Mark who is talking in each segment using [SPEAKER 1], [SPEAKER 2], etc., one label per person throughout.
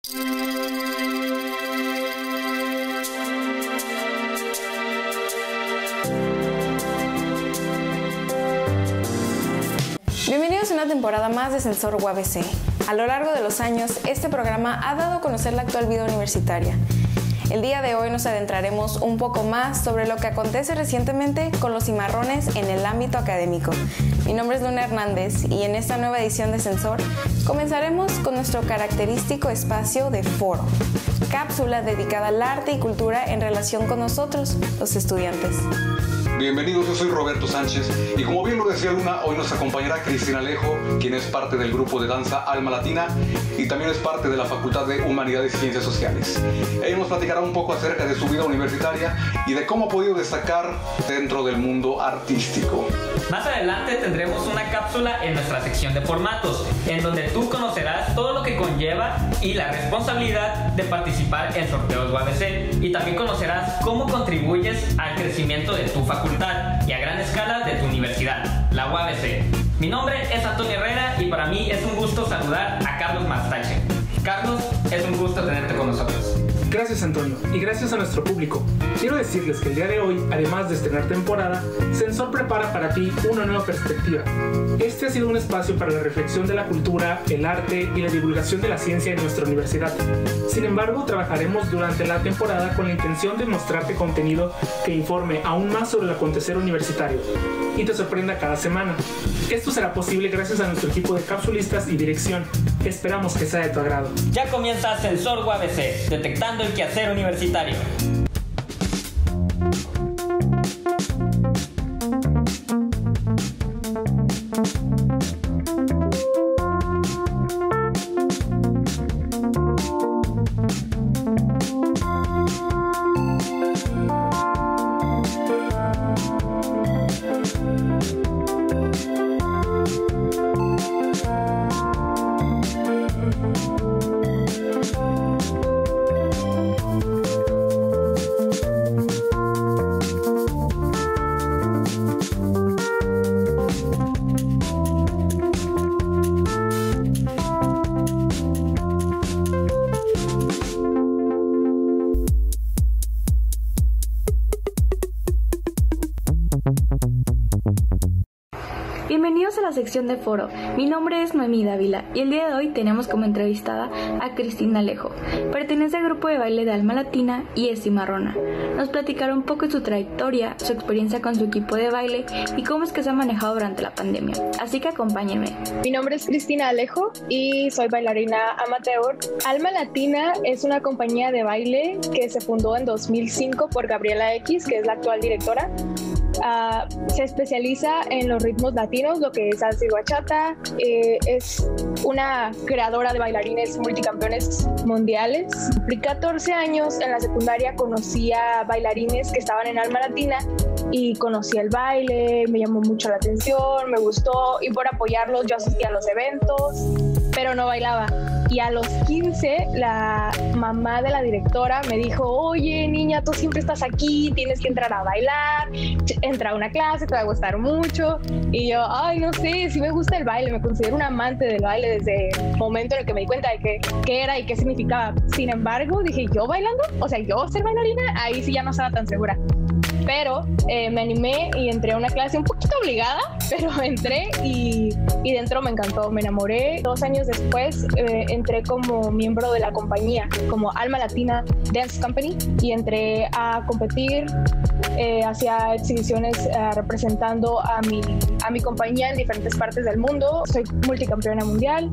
[SPEAKER 1] Bienvenidos a una temporada más de Sensor UABC. A lo largo de los años, este programa ha dado a conocer la actual vida universitaria. El día de hoy nos adentraremos un poco más sobre lo que acontece recientemente con los cimarrones en el ámbito académico. Mi nombre es Luna Hernández y en esta nueva edición de Sensor comenzaremos con nuestro característico espacio de foro, cápsula dedicada al arte y cultura en relación con nosotros, los estudiantes.
[SPEAKER 2] Bienvenidos, yo soy Roberto Sánchez y como bien lo decía Luna, hoy nos acompañará Cristina Alejo, quien es parte del grupo de danza Alma Latina y también es parte de la Facultad de Humanidades y Ciencias Sociales. Ella nos platicará un poco acerca de su vida universitaria y de cómo ha podido destacar dentro del mundo artístico.
[SPEAKER 3] Más adelante tendremos una cápsula en nuestra sección de formatos, en donde tú conocerás todo lo que conlleva y la responsabilidad de participar en sorteos UABC y también conocerás cómo contribuyes al crecimiento de tu facultad y a gran escala de tu universidad, la UABC. Mi nombre es Antonio Herrera y para mí es un gusto saludar a Carlos Mastache. Carlos, es un gusto tenerte con nosotros.
[SPEAKER 4] Gracias, Antonio, y gracias a nuestro público. Quiero decirles que el día de hoy, además de estrenar temporada, Sensor prepara para ti una nueva perspectiva. Este ha sido un espacio para la reflexión de la cultura, el arte y la divulgación de la ciencia en nuestra universidad. Sin embargo, trabajaremos durante la temporada con la intención de mostrarte contenido que informe aún más sobre el acontecer universitario y te sorprenda cada semana. Esto será posible gracias a nuestro equipo de capsulistas y dirección. Esperamos que sea de tu agrado.
[SPEAKER 3] Ya comienza Sensor UABC, detectando el quehacer universitario.
[SPEAKER 5] Bienvenidos a la sección de foro. Mi nombre es Noemí Dávila y el día de hoy tenemos como entrevistada a Cristina Alejo. Pertenece al grupo de baile de Alma Latina y es cimarrona. Nos platicará un poco de su trayectoria, su experiencia con su equipo de baile y cómo es que se ha manejado durante la pandemia. Así que acompáñenme.
[SPEAKER 6] Mi nombre es Cristina Alejo y soy bailarina amateur. Alma Latina es una compañía de baile que se fundó en 2005 por Gabriela X, que es la actual directora. Se especializa en los ritmos latinos, lo que es salsa y bachata. Es una creadora de bailarines multicampeones mundiales. Cumplí 14 años, en la secundaria conocí a bailarines que estaban en Alma Latina y conocí el baile, me llamó mucho la atención, me gustó y por apoyarlos yo asistía a los eventos, pero no bailaba. Y a los 15, la mamá de la directora me dijo: oye, niña, tú siempre estás aquí, tienes que entrar a bailar, entra a una clase, te va a gustar mucho. Y yo, ay, no sé, sí me gusta el baile, me considero un amante del baile desde el momento en el que me di cuenta de qué era y qué significaba. Sin embargo, dije, ¿yo bailando? O sea, ¿yo ser bailarina? Ahí sí ya no estaba tan segura. Pero me animé y entré a una clase un poquito obligada, pero entré y dentro me encantó, me enamoré. 2 años después entré como miembro de la compañía, como Alma Latina Dance Company, y entré a competir, hacía exhibiciones representando a mi compañía en diferentes partes del mundo. Soy multicampeona mundial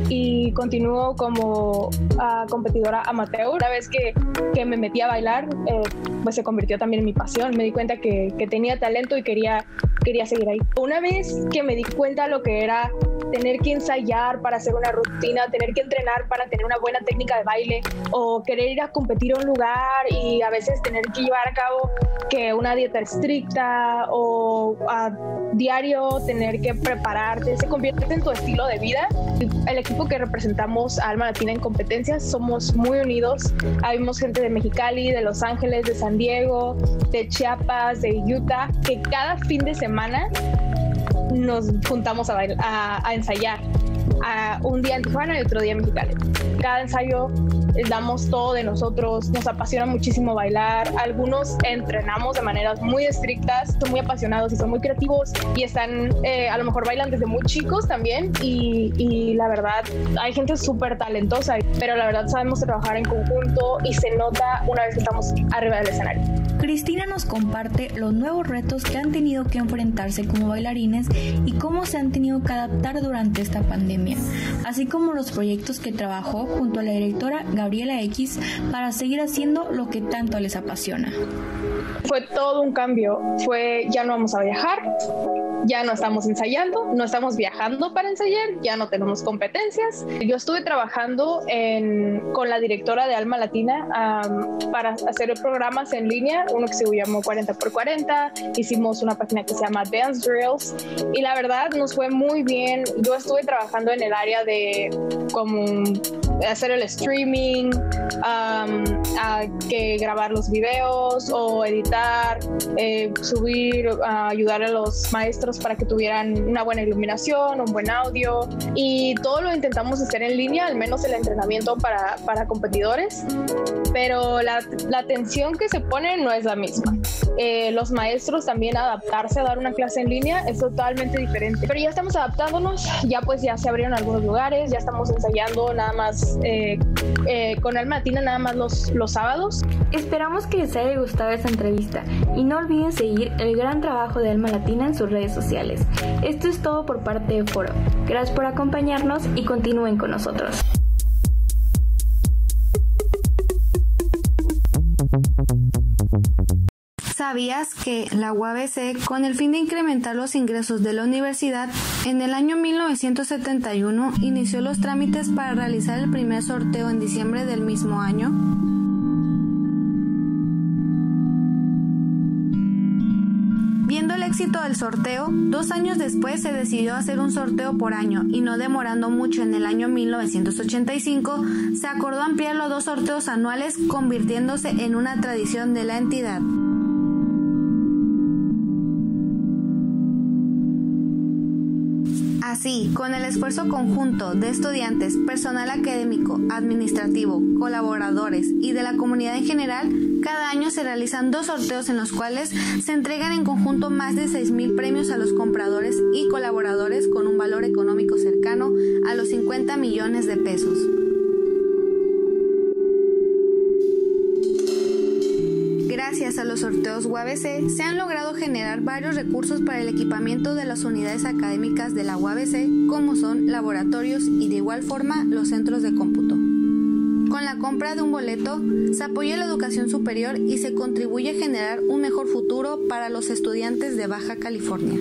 [SPEAKER 6] y continúo como competidora amateur. Una vez que me metí a bailar, pues se convirtió también en mi pasión. Me di cuenta que tenía talento y quería seguir ahí. Una vez que me di cuenta lo que era tener que ensayar para hacer una rutina, tener que entrenar para tener una buena técnica de baile, o querer ir a competir a un lugar y a veces tener que llevar a cabo que una dieta estricta o a diario tener que prepararte, se convierte en tu estilo de vida. El equipo que representamos a Alma Latina en competencias somos muy unidos. Habemos gente de Mexicali, de Los Ángeles, de San Diego, de Chiapas, de Utah, que cada fin de semana nos juntamos a ensayar. un día en Tijuana y otro día en Mexicali. Cada ensayo damos todo de nosotros, nos apasiona muchísimo bailar, algunos entrenamos de maneras muy estrictas, son muy apasionados y son muy creativos y están, a lo mejor bailan desde muy chicos también y la verdad hay gente súper talentosa, pero la verdad sabemos trabajar en conjunto y se nota una vez que estamos arriba del escenario.
[SPEAKER 5] Cristina nos comparte los nuevos retos que han tenido que enfrentarse como bailarines y cómo se han tenido que adaptar durante esta pandemia, así como los proyectos que trabajó junto a la directora Gabriela X para seguir haciendo lo que tanto les apasiona.
[SPEAKER 6] Fue todo un cambio, ya no vamos a viajar, ya no estamos ensayando, no estamos viajando para ensayar, ya no tenemos competencias. Yo estuve trabajando con la directora de Alma Latina para hacer programas en línea, uno que se llamó 40x40, hicimos una página que se llama Dance Drills y la verdad nos fue muy bien. Yo estuve trabajando en el área de como hacer el streaming, que grabar los videos o editar, subir, ayudar a los maestros para que tuvieran una buena iluminación, un buen audio y todo lo intentamos hacer en línea, al menos el entrenamiento para competidores, pero la atención que se pone no es la misma. Los maestros también adaptarse a dar una clase en línea es totalmente diferente, pero ya estamos adaptándonos, ya se abrieron algunos lugares, ya estamos ensayando nada más con Alma Latina nada más los sábados.
[SPEAKER 5] Esperamos que les haya gustado esta entrevista y no olviden seguir el gran trabajo de Alma Latina en sus redes sociales. Esto es todo por parte de Foro. Gracias por acompañarnos y continúen con nosotros. ¿Sabías que la UABC, con el fin de incrementar los ingresos de la universidad, en el año 1971 inició los trámites para realizar el primer sorteo en diciembre del mismo año? Viendo el éxito del sorteo, 2 años después se decidió hacer un sorteo por año y no demorando mucho en el año 1985 se acordó ampliar los 2 sorteos anuales, convirtiéndose en una tradición de la entidad. Así, con el esfuerzo conjunto de estudiantes, personal académico, administrativo, colaboradores y de la comunidad en general, cada año se realizan 2 sorteos en los cuales se entregan en conjunto más de 6,000 premios a los compradores y colaboradores con un valor económico cercano a los 50 millones de pesos. Gracias a los sorteos UABC se han logrado generar varios recursos para el equipamiento de las unidades académicas de la UABC, como son laboratorios y de igual forma los centros de cómputo. Con la compra de un boleto se apoya la educación superior y se contribuye a generar un mejor futuro para los estudiantes de Baja California.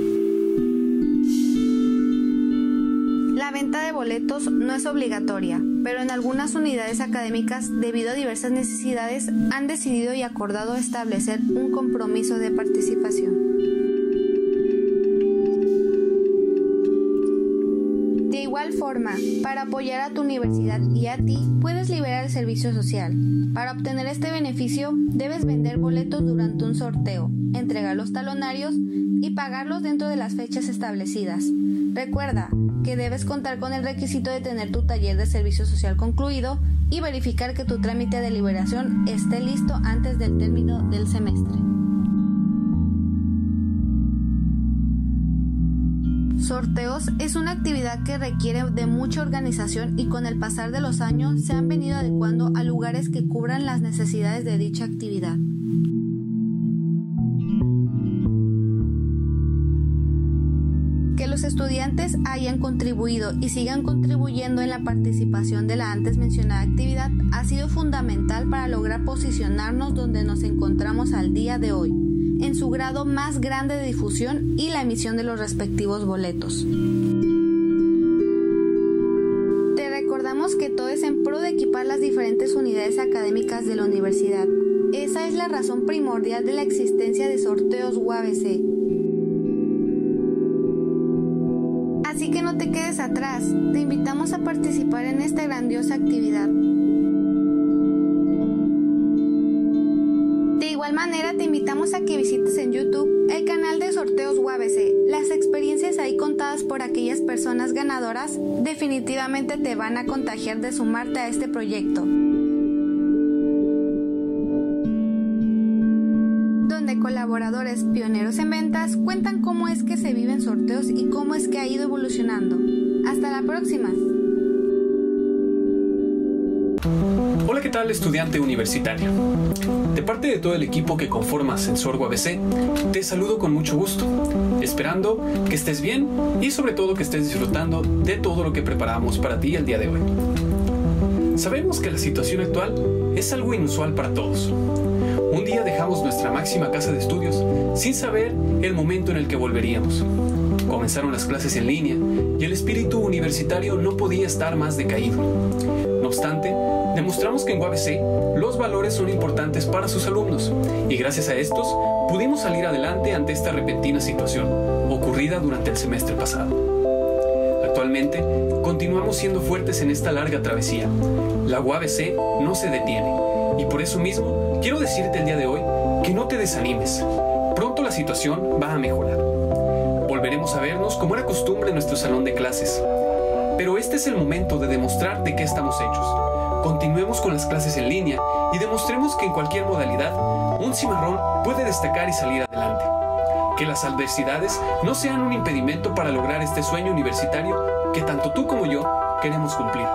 [SPEAKER 5] La venta de boletos no es obligatoria, pero en algunas unidades académicas, debido a diversas necesidades, han decidido y acordado establecer un compromiso de participación. De igual forma, para apoyar a tu universidad y a ti, puedes liberar el servicio social. Para obtener este beneficio, debes vender boletos durante un sorteo, entregar los talonarios y pagarlos dentro de las fechas establecidas. Recuerda que debes contar con el requisito de tener tu taller de servicio social concluido y verificar que tu trámite de liberación esté listo antes del término del semestre. Sorteos es una actividad que requiere de mucha organización y con el pasar de los años se han venido adecuando a lugares que cubran las necesidades de dicha actividad. Que los estudiantes hayan contribuido y sigan contribuyendo en la participación de la antes mencionada actividad ha sido fundamental para lograr posicionarnos donde nos encontramos al día de hoy, en su grado más grande de difusión y la emisión de los respectivos boletos. Te recordamos que todo es en pro de equipar las diferentes unidades académicas de la universidad. Esa es la razón primordial de la existencia de sorteos UABC. Así que no te quedes atrás, te invitamos a participar en esta grandiosa actividad. De igual manera te invitamos a que visites en YouTube el canal de sorteos UABC. Las experiencias ahí contadas
[SPEAKER 7] más por aquellas personas ganadoras, definitivamente te van a contagiar de sumarte a este proyecto, donde colaboradores pioneros en ventas cuentan cómo es que se viven sorteos y cómo es que ha ido evolucionando. Hasta la próxima.
[SPEAKER 8] Hola, ¿qué tal, estudiante universitario? De parte de todo el equipo que conforma Sensor UABC, te saludo con mucho gusto, esperando que estés bien y sobre todo que estés disfrutando de todo lo que preparamos para ti el día de hoy. Sabemos que la situación actual es algo inusual para todos. Un día dejamos nuestra máxima casa de estudios sin saber el momento en el que volveríamos. Comenzaron las clases en línea y el espíritu universitario no podía estar más decaído. No obstante, demostramos que en UABC los valores son importantes para sus alumnos y gracias a estos pudimos salir adelante ante esta repentina situación ocurrida durante el semestre pasado. Actualmente, continuamos siendo fuertes en esta larga travesía. La UABC no se detiene y por eso mismo quiero decirte el día de hoy que no te desanimes. Pronto la situación va a mejorar. Volveremos a vernos como era costumbre en nuestro salón de clases. Pero este es el momento de demostrar de qué estamos hechos. Continuemos con las clases en línea y demostremos que en cualquier modalidad, un cimarrón puede destacar y salir adelante. Que las adversidades no sean un impedimento para lograr este sueño universitario que tanto tú como yo queremos cumplir.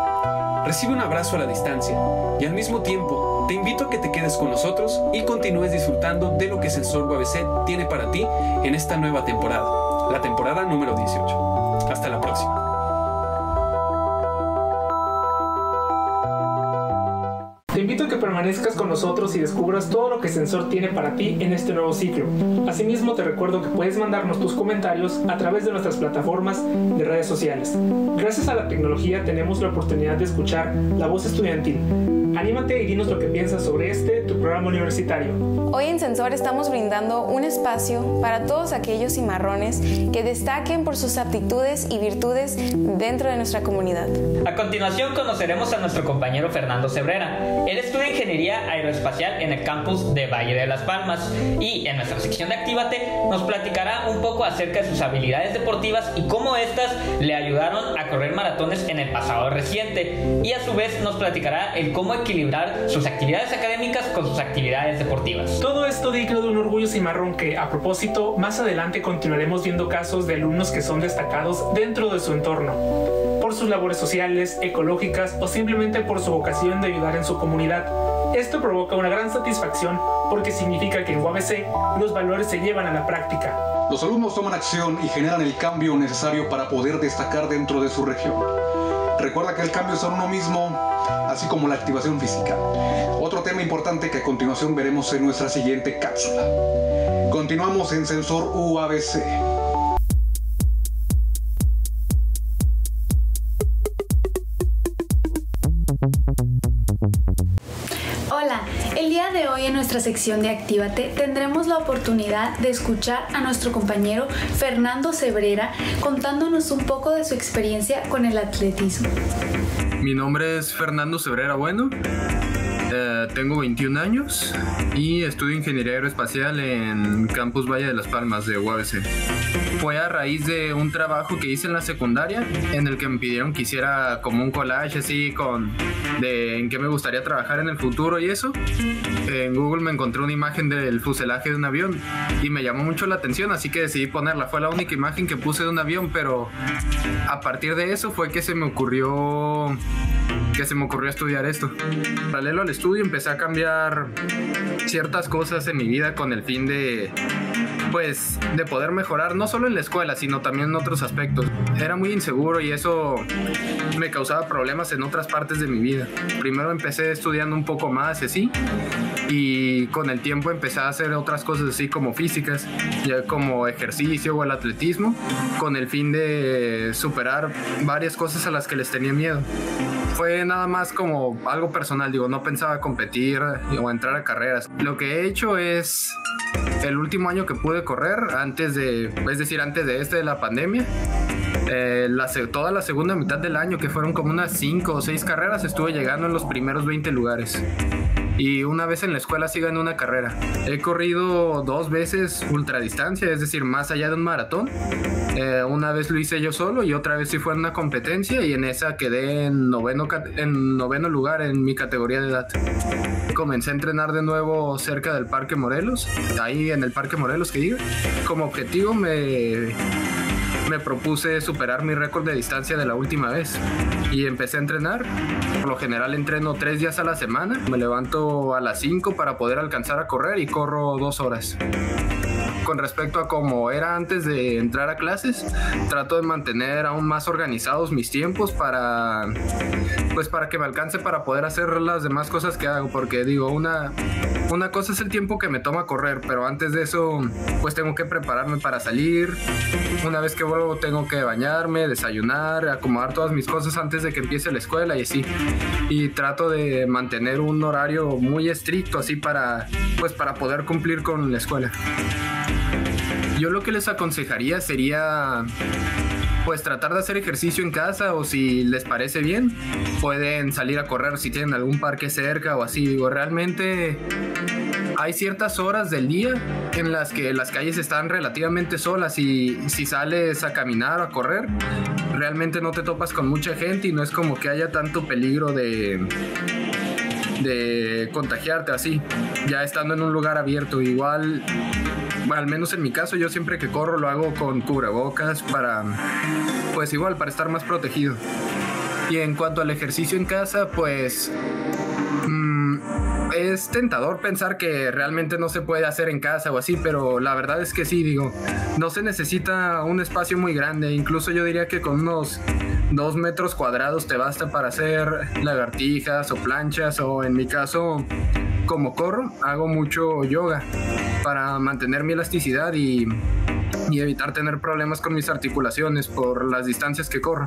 [SPEAKER 8] Recibe un abrazo a la distancia y al mismo tiempo te invito a que te quedes con nosotros y continúes disfrutando de lo que Sensor UABC tiene para ti en esta nueva temporada, la temporada número 18. Hasta la próxima.
[SPEAKER 4] Te invito a que permanezcas con nosotros y descubras todo lo que Sensor tiene para ti en este nuevo ciclo. Asimismo, te recuerdo que puedes mandarnos tus comentarios a través de nuestras plataformas de redes sociales. Gracias a la tecnología tenemos la oportunidad de escuchar la voz estudiantil. Anímate y dinos lo que piensas sobre tu programa universitario.
[SPEAKER 1] Hoy en Sensor estamos brindando un espacio para todos aquellos cimarrones que destaquen por sus aptitudes y virtudes dentro de nuestra comunidad.
[SPEAKER 3] A continuación conoceremos a nuestro compañero Fernando Cebrera. Él estudia Ingeniería Aeroespacial en el campus de Valle de las Palmas y en nuestra sección de Actívate nos platicará un poco acerca de sus habilidades deportivas y cómo estas le ayudaron a correr maratones en el pasado reciente, y a su vez nos platicará el cómo equilibrar sus actividades académicas con sus actividades deportivas.
[SPEAKER 4] Todo esto digno de un orgullo cimarrón que, a propósito, más adelante continuaremos viendo casos de alumnos que son destacados dentro de su entorno, por sus labores sociales, ecológicas o simplemente por su vocación de ayudar en su comunidad. Esto provoca una gran satisfacción porque significa que en UABC los valores se llevan a la práctica.
[SPEAKER 2] Los alumnos toman acción y generan el cambio necesario para poder destacar dentro de su región. Recuerda que el cambio es en uno mismo, así como la activación física. Otro tema importante que a continuación veremos en nuestra siguiente cápsula. Continuamos en Sensor UABC.
[SPEAKER 5] Hola, el día de hoy en nuestra sección de Actívate tendremos la oportunidad de escuchar a nuestro compañero Fernando Cebrera contándonos un poco de su experiencia con el atletismo.
[SPEAKER 9] Mi nombre es Fernando Cebrera Bueno, tengo 21 años y estudio Ingeniería Aeroespacial en Campus Valle de las Palmas de UABC. Fue a raíz de un trabajo que hice en la secundaria en el que me pidieron que hiciera como un collage así de en qué me gustaría trabajar en el futuro y eso. En Google me encontré una imagen del fuselaje de un avión y me llamó mucho la atención, así que decidí ponerla. Fue la única imagen que puse de un avión, pero a partir de eso fue que se me ocurrió estudiar esto. Paralelo al estudio empecé a cambiar ciertas cosas en mi vida con el fin de poder mejorar no solo en la escuela, sino también en otros aspectos. Era muy inseguro y eso me causaba problemas en otras partes de mi vida. Primero empecé estudiando un poco más y así, y con el tiempo empecé a hacer otras cosas así como físicas, ya como ejercicio o el atletismo, con el fin de superar varias cosas a las que les tenía miedo. Fue nada más como algo personal, no pensaba competir o entrar a carreras. Lo que he hecho es el último año que pude correr, antes de la pandemia, toda la segunda mitad del año, que fueron como unas 5 o 6 carreras, estuve llegando en los primeros 20 lugares. y una vez en la escuela sí gané una carrera. He corrido 2 veces ultradistancia, es decir, más allá de un maratón. Una vez lo hice yo solo y otra vez sí fue en una competencia, y en esa quedé en noveno lugar en mi categoría de edad. Comencé a entrenar de nuevo cerca del Parque Morelos, ahí en el Parque Morelos que diga. Como objetivo me propuse superar mi récord de distancia de la última vez y empecé a entrenar. Por lo general entreno 3 días a la semana, me levanto a las 5 para poder alcanzar a correr y corro 2 horas. Con respecto a cómo era antes de entrar a clases, trato de mantener aún más organizados mis tiempos para que me alcance para poder hacer las demás cosas que hago, porque digo, una cosa es el tiempo que me toma correr, pero antes de eso pues tengo que prepararme para salir. Una vez que vuelvo tengo que bañarme, desayunar, acomodar todas mis cosas antes de que empiece la escuela y así. Y trato de mantener un horario muy estricto así para poder cumplir con la escuela. Yo lo que les aconsejaría sería pues tratar de hacer ejercicio en casa, o si les parece bien pueden salir a correr si tienen algún parque cerca o así. Digo, realmente hay ciertas horas del día en las que las calles están relativamente solas, y si sales a caminar o a correr realmente no te topas con mucha gente y no es como que haya tanto peligro de contagiarte así, ya estando en un lugar abierto. Igual, al menos en mi caso, yo siempre que corro lo hago con cubrebocas para estar más protegido. Y en cuanto al ejercicio en casa, pues es tentador pensar que realmente no se puede hacer en casa o así, pero la verdad es que sí, digo, no se necesita un espacio muy grande. Incluso yo diría que con unos 2 metros cuadrados te basta para hacer lagartijas o planchas, o en mi caso, como corro, hago mucho yoga para mantener mi elasticidad y evitar tener problemas con mis articulaciones por las distancias que corro.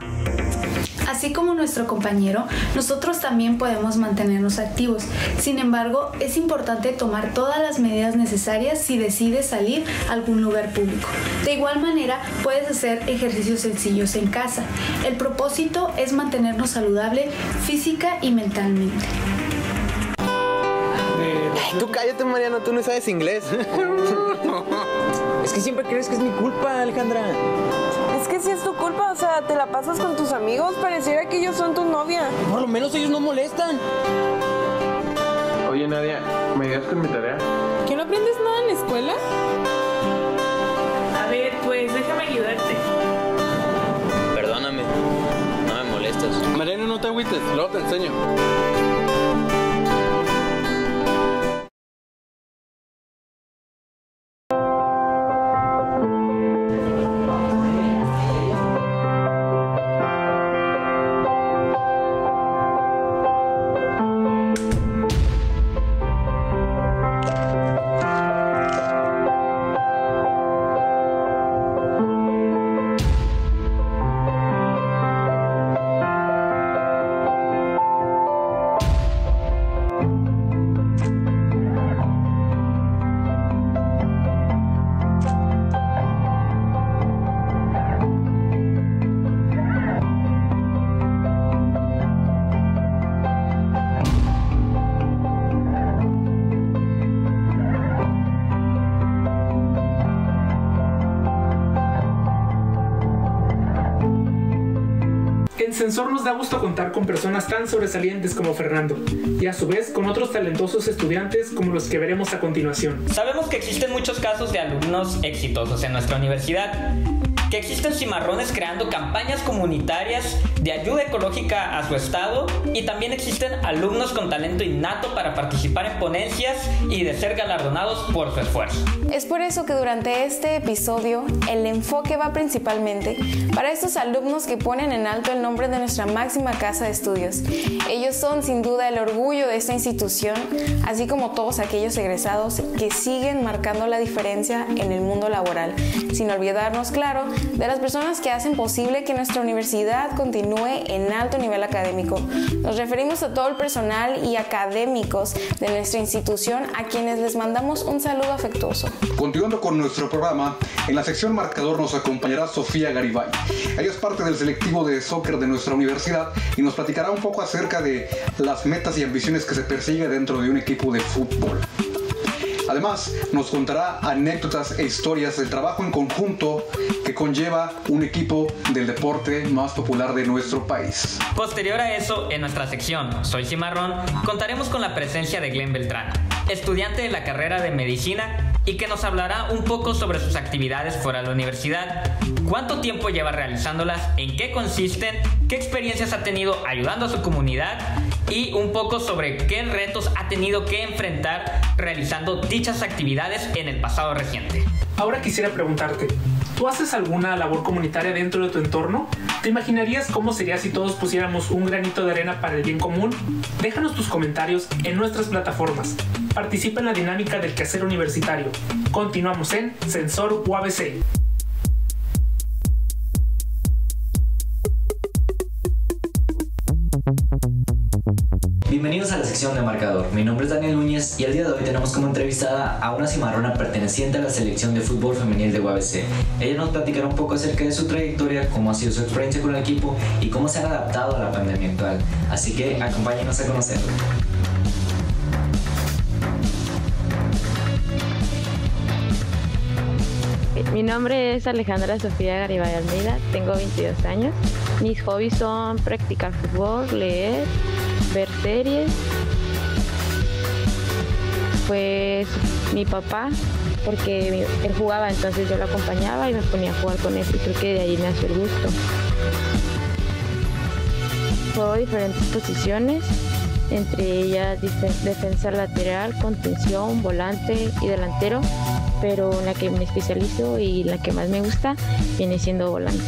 [SPEAKER 5] Así como nuestro compañero, nosotros también podemos mantenernos activos. Sin embargo, es importante tomar todas las medidas necesarias si decides salir a algún lugar público. De igual manera, puedes hacer ejercicios sencillos en casa. El propósito es mantenernos saludables física y mentalmente.
[SPEAKER 10] Ay, tú cállate, Mariano, tú no sabes inglés. Es que siempre crees que es mi culpa, Alejandra.
[SPEAKER 1] Es que si es tu culpa, o sea, te la pasas con tus amigos, pareciera que ellos son tu novia.
[SPEAKER 10] Por lo menos ellos no molestan.
[SPEAKER 11] Oye, Nadia, ¿me ayudas con mi tarea?
[SPEAKER 1] ¿Que no aprendes nada en la escuela?
[SPEAKER 12] A ver, pues déjame ayudarte.
[SPEAKER 10] Perdóname, no me molestas.
[SPEAKER 11] Mariano, no te agüites, luego te enseño.
[SPEAKER 4] En Sensor nos da gusto contar con personas tan sobresalientes como Fernando, y a su vez con otros talentosos estudiantes como los que veremos a continuación.
[SPEAKER 3] Sabemos que existen muchos casos de alumnos exitosos en nuestra universidad, que existen cimarrones creando campañas comunitarias de ayuda ecológica a su estado, y también existen alumnos con talento innato para participar en ponencias y de ser galardonados por su esfuerzo.
[SPEAKER 1] Es por eso que durante este episodio el enfoque va principalmente para estos alumnos que ponen en alto el nombre de nuestra máxima casa de estudios. Ellos son sin duda el orgullo de esta institución, así como todos aquellos egresados que siguen marcando la diferencia en el mundo laboral, sin olvidarnos, claro, de las personas que hacen posible que nuestra universidad continúe en alto nivel académico. Nos referimos a todo el personal y académicos de nuestra institución, a quienes les mandamos un saludo afectuoso.
[SPEAKER 2] Continuando con nuestro programa, en la sección marcador nos acompañará Sofía Garibay. Ella es parte del selectivo de soccer de nuestra universidad y nos platicará un poco acerca de las metas y ambiciones que se persigue dentro de un equipo de fútbol. Además, nos contará anécdotas e historias del trabajo en conjunto que conlleva un equipo del deporte más popular de nuestro país.
[SPEAKER 3] Posterior a eso, en nuestra sección Soy Cimarrón, contaremos con la presencia de Glenn Beltrán, estudiante de la carrera de Medicina y que nos hablará un poco sobre sus actividades fuera de la universidad, cuánto tiempo lleva realizándolas, en qué consisten, qué experiencias ha tenido ayudando a su comunidad y un poco sobre qué retos ha tenido que enfrentar realizando dichas actividades en el pasado reciente.
[SPEAKER 4] Ahora quisiera preguntarte, ¿tú haces alguna labor comunitaria dentro de tu entorno? ¿Te imaginarías cómo sería si todos pusiéramos un granito de arena para el bien común? Déjanos tus comentarios en nuestras plataformas. Participa en la dinámica del quehacer universitario. Continuamos en Sensor UABC.
[SPEAKER 13] Bienvenidos a la sección de Marcador. Mi nombre es Daniel Núñez y el día de hoy tenemos como entrevistada a una cimarrona perteneciente a la selección de fútbol femenil de UABC. Ella nos platicará un poco acerca de su trayectoria, cómo ha sido su experiencia con el equipo y cómo se han adaptado a la pandemia actual. Así que acompáñenos a conocerla.
[SPEAKER 14] Mi nombre es Alejandra Sofía Garibay Almeida, tengo 22 años. Mis hobbies son practicar fútbol, leer, ver series. Pues mi papá, porque él jugaba, entonces yo lo acompañaba y me ponía a jugar con él y creo que de ahí me nació el gusto. Juego diferentes posiciones, entre ellas defensa lateral, contención, volante y delantero, pero en la que me especializo y la que más me gusta viene siendo volante.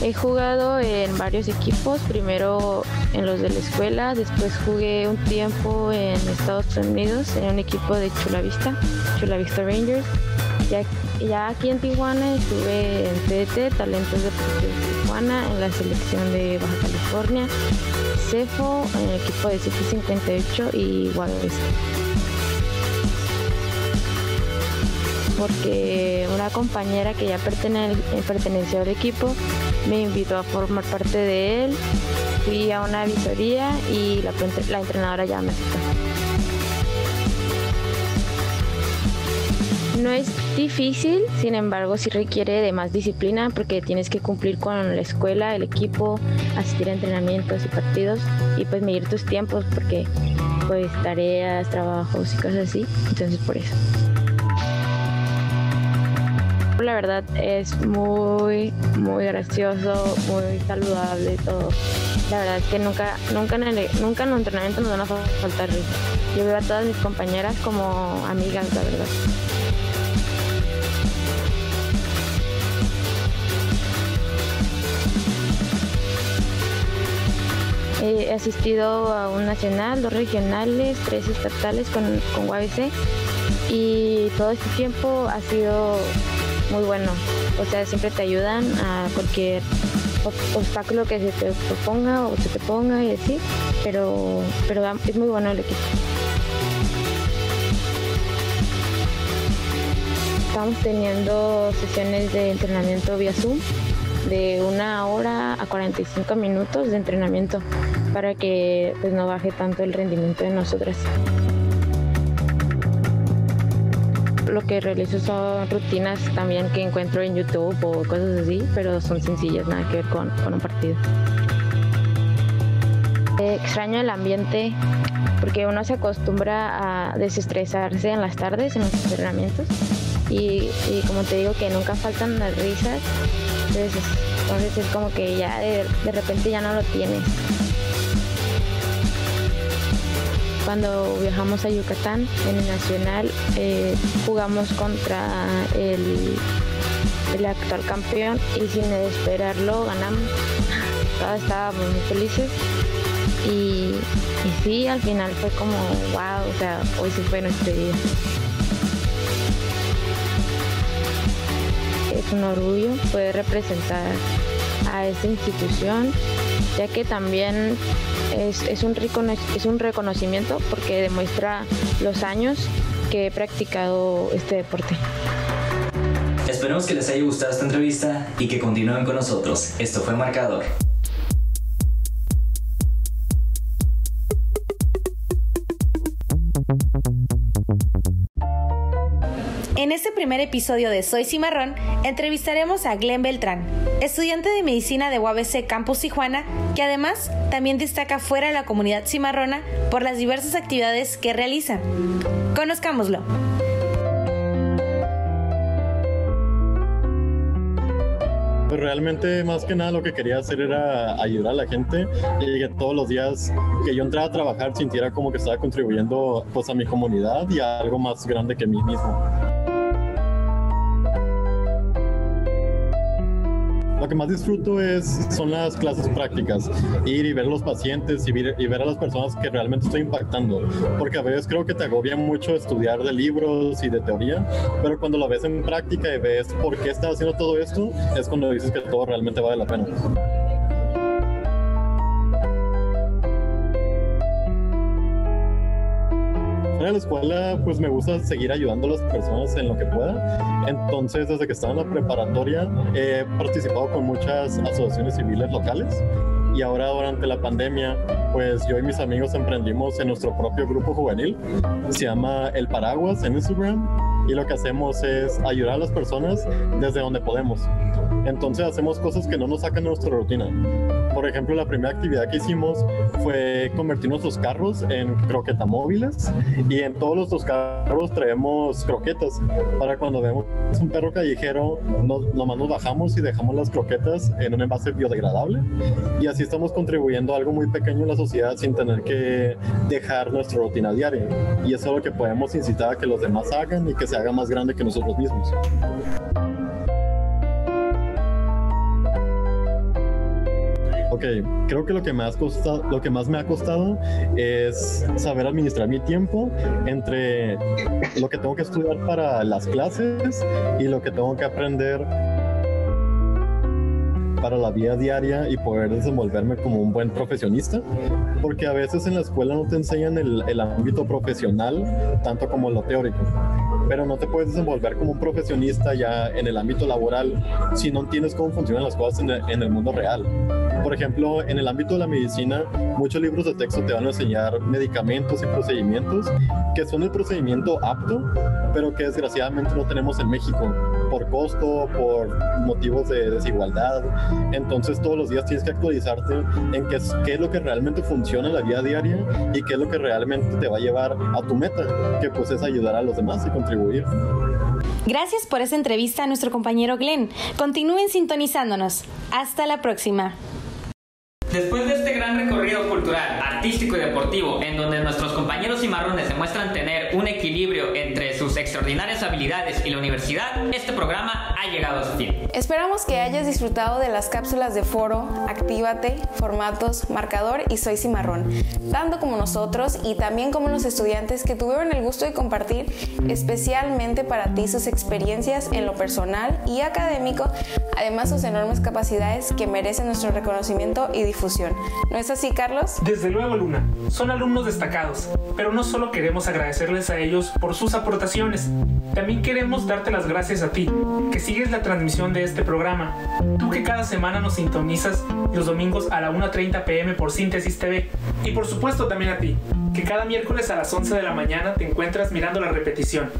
[SPEAKER 14] He jugado en varios equipos, primero en los de la escuela, después jugué un tiempo en Estados Unidos en un equipo de Chula Vista Rangers. Ya aquí en Tijuana estuve en TDT, Talentos Deportivos de Tijuana, en la selección de Baja California, CEFO, en el equipo de CEFO 58 y UABC. Porque una compañera que ya perteneció al equipo me invitó a formar parte de él, fui a una visoría y la entrenadora ya me aceptó. No es difícil, sin embargo sí requiere de más disciplina porque tienes que cumplir con la escuela, el equipo, asistir a entrenamientos y partidos y pues medir tus tiempos porque pues tareas, trabajos y cosas así, entonces por eso. La verdad es muy gracioso, muy saludable todo. La verdad es que nunca en los entrenamientos nos van a faltar risas. Yo veo a todas mis compañeras como amigas, la verdad. He asistido a un nacional, 2 regionales, 3 estatales con UABC y todo este tiempo ha sido muy bueno. O sea, siempre te ayudan a cualquier obstáculo que se te proponga o se te ponga y así, pero es muy bueno el equipo. Estamos teniendo sesiones de entrenamiento vía Zoom de 1 hora a 45 minutos de entrenamiento para que pues no baje tanto el rendimiento de nosotras. Lo que realizo son rutinas también que encuentro en YouTube o cosas así, pero son sencillas, nada que ver con un partido. Extraño el ambiente porque uno se acostumbra a desestresarse en las tardes, en los entrenamientos y como te digo que nunca faltan las risas, entonces es como que ya de repente ya no lo tienes. Cuando viajamos a Yucatán en el Nacional jugamos contra el actual campeón y sin esperarlo ganamos. Todos estábamos muy felices y sí, al final fue como wow, o sea, hoy sí fue nuestro día. un orgullo poder representar a esta institución, ya que también es un reconocimiento porque demuestra los años que he practicado este deporte.
[SPEAKER 13] Esperemos que les haya gustado esta entrevista y que continúen con nosotros. Esto fue Marcador.
[SPEAKER 15] En este primer episodio de Soy Cimarrón, entrevistaremos a Glenn Beltrán, estudiante de medicina de UABC Campus Tijuana, que además también destaca fuera de la comunidad cimarrona por las diversas actividades que realiza. Conozcámoslo.
[SPEAKER 16] Pues realmente más que nada lo que quería hacer era ayudar a la gente y que todos los días que yo entraba a trabajar sintiera como que estaba contribuyendo pues a mi comunidad y a algo más grande que mí mismo. Lo que más disfruto son las clases prácticas, ir y ver a los pacientes y ver a las personas que realmente estoy impactando, porque a veces creo que te agobia mucho estudiar de libros y de teoría, pero cuando lo ves en práctica y ves por qué estás haciendo todo esto, es cuando dices que todo realmente vale la pena. En la escuela pues me gusta seguir ayudando a las personas en lo que pueda, entonces desde que estaba en la preparatoria he participado con muchas asociaciones civiles locales y ahora durante la pandemia pues yo y mis amigos emprendimos en nuestro propio grupo juvenil, se llama El Paraguas en Instagram y lo que hacemos es ayudar a las personas desde donde podemos, entonces hacemos cosas que no nos sacan de nuestra rutina. Por ejemplo, la primera actividad que hicimos fue convertir nuestros carros en croquetamóviles y en todos nuestros carros traemos croquetas para cuando vemos un perro callejero nomás nos bajamos y dejamos las croquetas en un envase biodegradable y así estamos contribuyendo a algo muy pequeño en la sociedad sin tener que dejar nuestra rutina diaria y eso es lo que podemos incitar a que los demás hagan y que se haga más grande que nosotros mismos. Ok, creo que lo que más me ha costado es saber administrar mi tiempo entre lo que tengo que estudiar para las clases y lo que tengo que aprender para la vida diaria y poder desenvolverme como un buen profesionista, porque a veces en la escuela no te enseñan el ámbito profesional tanto como lo teórico, pero no te puedes desenvolver como un profesionista ya en el ámbito laboral si no entiendes cómo funcionan las cosas en el mundo real. Por ejemplo, en el ámbito de la medicina, muchos libros de texto te van a enseñar medicamentos y procedimientos que son el procedimiento apto, pero que desgraciadamente no tenemos en México, por costo, por motivos de desigualdad. Entonces todos los días tienes que actualizarte en qué es lo que realmente funciona en la vida diaria y qué es lo que realmente te va a llevar a tu meta, que pues es ayudar a los demás y contribuir.
[SPEAKER 15] Gracias por esa entrevista a nuestro compañero Glenn. Continúen sintonizándonos. Hasta la próxima.
[SPEAKER 3] Después de este gran recorrido cultural, artístico y deportivo, en donde nuestros compañeros cimarrones demuestran tener un equilibrio entre sus extraordinarias habilidades y la universidad, este programa ha llegado a su fin.
[SPEAKER 1] Esperamos que hayas disfrutado de las cápsulas de Foro, Actívate, Formatos, Marcador y Soy Cimarrón, tanto como nosotros y también como los estudiantes que tuvieron el gusto de compartir especialmente para ti sus experiencias en lo personal y académico, además sus enormes capacidades que merecen nuestro reconocimiento y difusión. ¿No es así, Carlos?
[SPEAKER 4] Desde luego, Luna. Son alumnos destacados, pero no solo queremos agradecerles a ellos por sus aportaciones, también queremos darte las gracias a ti, que sigues la transmisión de este programa. Tú que cada semana nos sintonizas los domingos a la 1:30 p.m. por Síntesis TV. Y por supuesto también a ti, que cada miércoles a las 11 de la mañana te encuentras mirando la repetición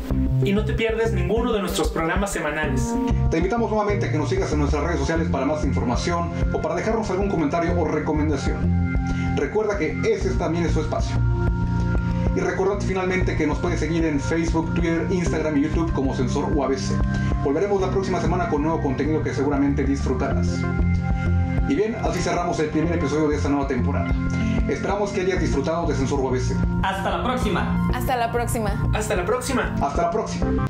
[SPEAKER 4] y no te pierdes ninguno de nuestros programas semanales.
[SPEAKER 2] Te invitamos nuevamente a que nos sigas en nuestras redes sociales para más información o para dejarnos algún comentario o recomendación. Recuerda que ese también es su espacio. Y recordate finalmente que nos puedes seguir en Facebook, Twitter, Instagram y YouTube como Sensor UABC. Volveremos la próxima semana con nuevo contenido que seguramente disfrutarás. Y bien, así cerramos el primer episodio de esta nueva temporada. Esperamos que hayas disfrutado de Sensor UABC.
[SPEAKER 3] Hasta la próxima.
[SPEAKER 1] Hasta la próxima.
[SPEAKER 4] Hasta la próxima.
[SPEAKER 2] Hasta la próxima.